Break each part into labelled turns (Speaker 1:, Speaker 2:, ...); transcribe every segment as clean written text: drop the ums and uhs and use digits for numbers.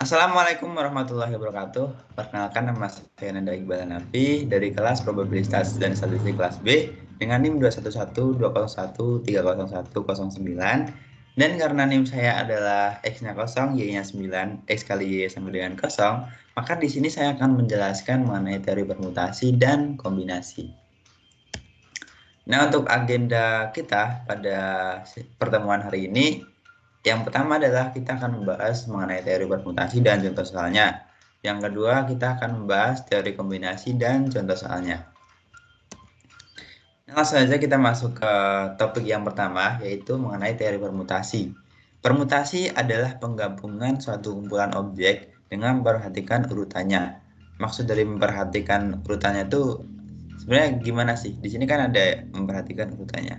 Speaker 1: Assalamualaikum warahmatullahi wabarakatuh. Perkenalkan, nama saya Nanda Iqbal Hanafi dari kelas Probabilitas dan Statistik kelas B dengan NIM 21120130109. Dan karena NIM saya adalah X-nya 0, Y-nya 9, X kali Y sama dengan 0, maka di sini saya akan menjelaskan mengenai teori permutasi dan kombinasi. Nah, untuk agenda kita pada pertemuan hari ini, yang pertama adalah kita akan membahas mengenai teori permutasi dan contoh soalnya. Yang kedua, kita akan membahas teori kombinasi dan contoh soalnya. Nah, langsung saja kita masuk ke topik yang pertama, yaitu mengenai teori permutasi. Permutasi adalah penggabungan suatu kumpulan objek dengan memperhatikan urutannya. Maksud dari memperhatikan urutannya itu sebenarnya gimana sih? Di sini kan ada memperhatikan urutannya.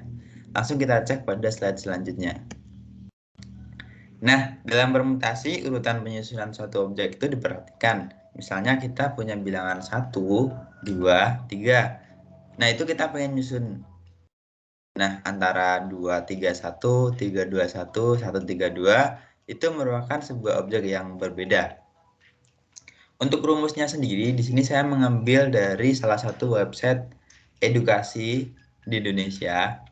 Speaker 1: Langsung kita cek pada slide selanjutnya. Nah, dalam permutasi, urutan penyusunan suatu objek itu diperhatikan. Misalnya kita punya bilangan 1, 2, 3. Nah, itu kita pengen nyusun. Nah, antara 2, 3, 1, 3, 2, 1, 1, 3, 2, itu merupakan sebuah objek yang berbeda. Untuk rumusnya sendiri, di sini saya mengambil dari salah satu website edukasi di Indonesia.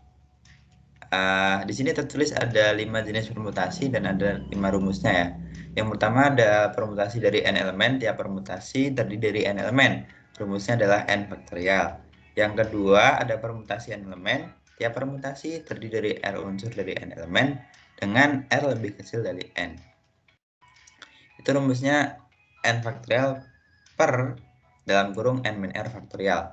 Speaker 1: Di sini tertulis ada 5 jenis permutasi dan ada 5 rumusnya ya. Yang pertama ada permutasi dari n elemen, tiap permutasi terdiri dari n elemen. Rumusnya adalah n faktorial. Yang kedua ada permutasi n elemen, tiap permutasi terdiri dari r unsur dari n elemen dengan r lebih kecil dari n. Itu rumusnya n faktorial per dalam kurung n min r faktorial.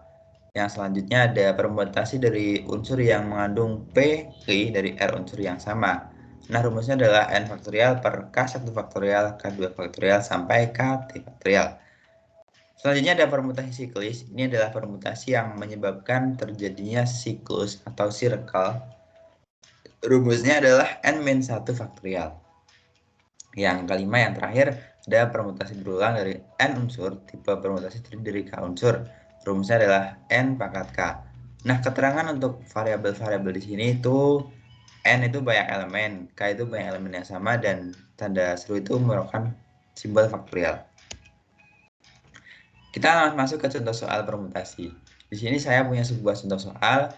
Speaker 1: Yang selanjutnya ada permutasi dari unsur yang mengandung P dari R unsur yang sama. Nah, rumusnya adalah N faktorial per K1 faktorial, K2 faktorial, sampai KT faktorial. Selanjutnya ada permutasi siklis. Ini adalah permutasi yang menyebabkan terjadinya siklus atau circle. Rumusnya adalah N-1 faktorial. Yang kelima, yang terakhir, ada permutasi berulang dari N unsur, tipe permutasi terdiri dari K unsur. Rumusnya adalah N pangkat K. Nah, keterangan untuk variabel-variabel di sini itu N itu banyak elemen, K itu banyak elemen yang sama, dan tanda seru itu merupakan simbol faktorial. Kita masuk ke contoh soal permutasi. Di sini saya punya sebuah contoh soal.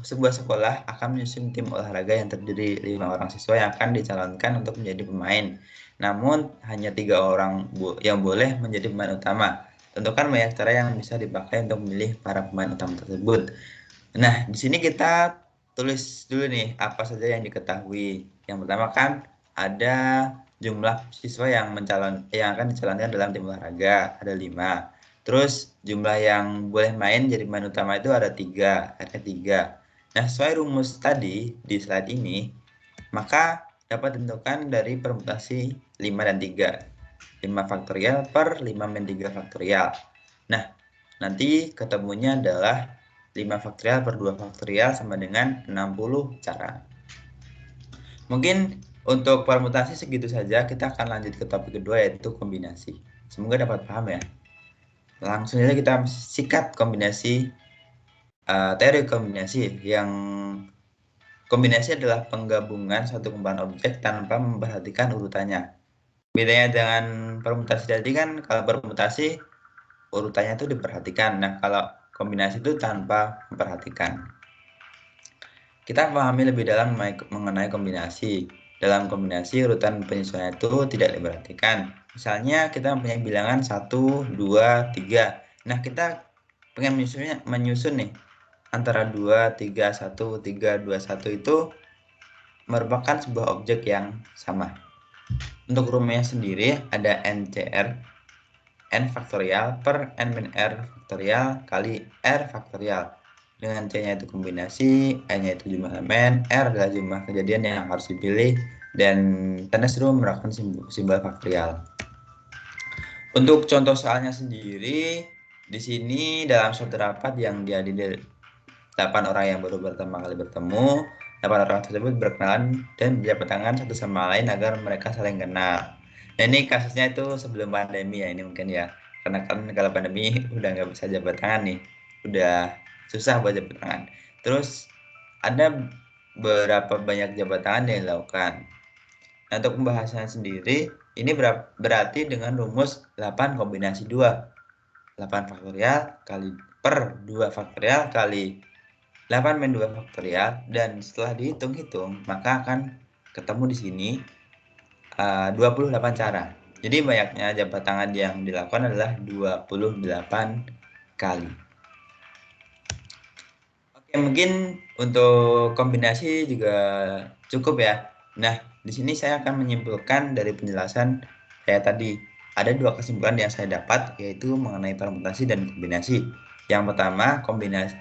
Speaker 1: Sebuah sekolah akan menyusun tim olahraga yang terdiri 5 orang siswa yang akan dicalonkan untuk menjadi pemain. Namun hanya 3 orang yang boleh menjadi pemain utama. Tentukan banyak cara yang bisa dipakai untuk memilih para pemain utama tersebut. Nah, di sini kita tulis dulu nih apa saja yang diketahui. Yang pertama kan ada jumlah siswa yang akan dicalonkan dalam tim olahraga, ada 5. Terus jumlah yang boleh main jadi pemain utama itu ada 3, ada 3. Nah, sesuai rumus tadi di slide ini, maka dapat ditentukan dari permutasi 5 dan 3. 5 faktorial per 5 min 3 faktorial. Nah, nanti ketemunya adalah 5 faktorial per 2 faktorial sama dengan 60 cara. Mungkin untuk permutasi segitu saja, kita akan lanjut ke topik kedua, yaitu kombinasi. Semoga dapat paham ya. Langsung saja kita sikat kombinasi, teori kombinasi. Yang kombinasi adalah penggabungan suatu kumpulan objek tanpa memperhatikan urutannya. Bedanya dengan permutasi tadi kan, kalau permutasi urutannya itu diperhatikan. Nah, kalau kombinasi itu tanpa memperhatikan. Kita pahami lebih dalam mengenai kombinasi. Dalam kombinasi, urutan penyusunannya itu tidak diperhatikan. Misalnya kita mempunyai bilangan 1, 2, 3. Nah, kita pengen menyusun nih antara 2, 3, 1, 3, 2, 1 itu merupakan sebuah objek yang sama. Untuk rumusnya sendiri ada NCR, N faktorial per N min R faktorial kali R faktorial. Dengan C-nya itu kombinasi, N-nya itu jumlah elemen, R adalah jumlah kejadian yang harus dipilih, dan tanda seru merupakan simbol faktorial. Untuk contoh soalnya sendiri, di sini dalam suatu rapat yang dihadiri 8 orang yang baru pertama kali bertemu, 8 orang tersebut berkenalan dan berjabat tangan satu sama lain agar mereka saling kenal. Nah, ini kasusnya itu sebelum pandemi ya, ini mungkin ya. Karena kan kalau pandemi udah nggak bisa jabat tangan nih, udah susah buat jabat tangan. Terus ada beberapa banyak jabat tangan yang dilakukan. Nah, untuk pembahasannya sendiri, Ini berarti dengan rumus 8 kombinasi 2. 8 faktorial kali per 2 faktorial kali 8 min 2 faktorial, dan setelah dihitung-hitung maka akan ketemu di sini 28 cara. Jadi banyaknya jabat tangan yang dilakukan adalah 28 kali. Oke, mungkin untuk kombinasi juga cukup ya. Nah, di sini saya akan menyimpulkan dari penjelasan saya tadi. Ada dua kesimpulan yang saya dapat, yaitu mengenai permutasi dan kombinasi. Yang pertama,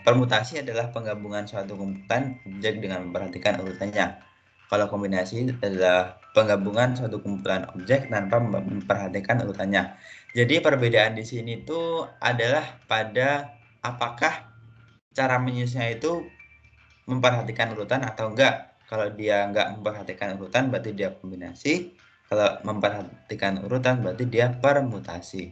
Speaker 1: permutasi adalah penggabungan suatu kumpulan objek dengan memperhatikan urutannya. Kalau kombinasi adalah penggabungan suatu kumpulan objek tanpa memperhatikan urutannya. Jadi perbedaan di sini itu adalah pada apakah cara menyusunnya itu memperhatikan urutan atau enggak. Kalau dia enggak memperhatikan urutan berarti dia kombinasi. Kalau memperhatikan urutan berarti dia permutasi.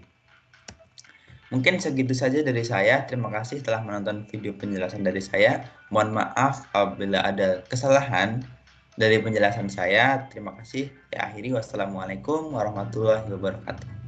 Speaker 1: Mungkin segitu saja dari saya. Terima kasih telah menonton video penjelasan dari saya. Mohon maaf apabila ada kesalahan dari penjelasan saya. Terima kasih. Ya, akhiri wassalamualaikum warahmatullahi wabarakatuh.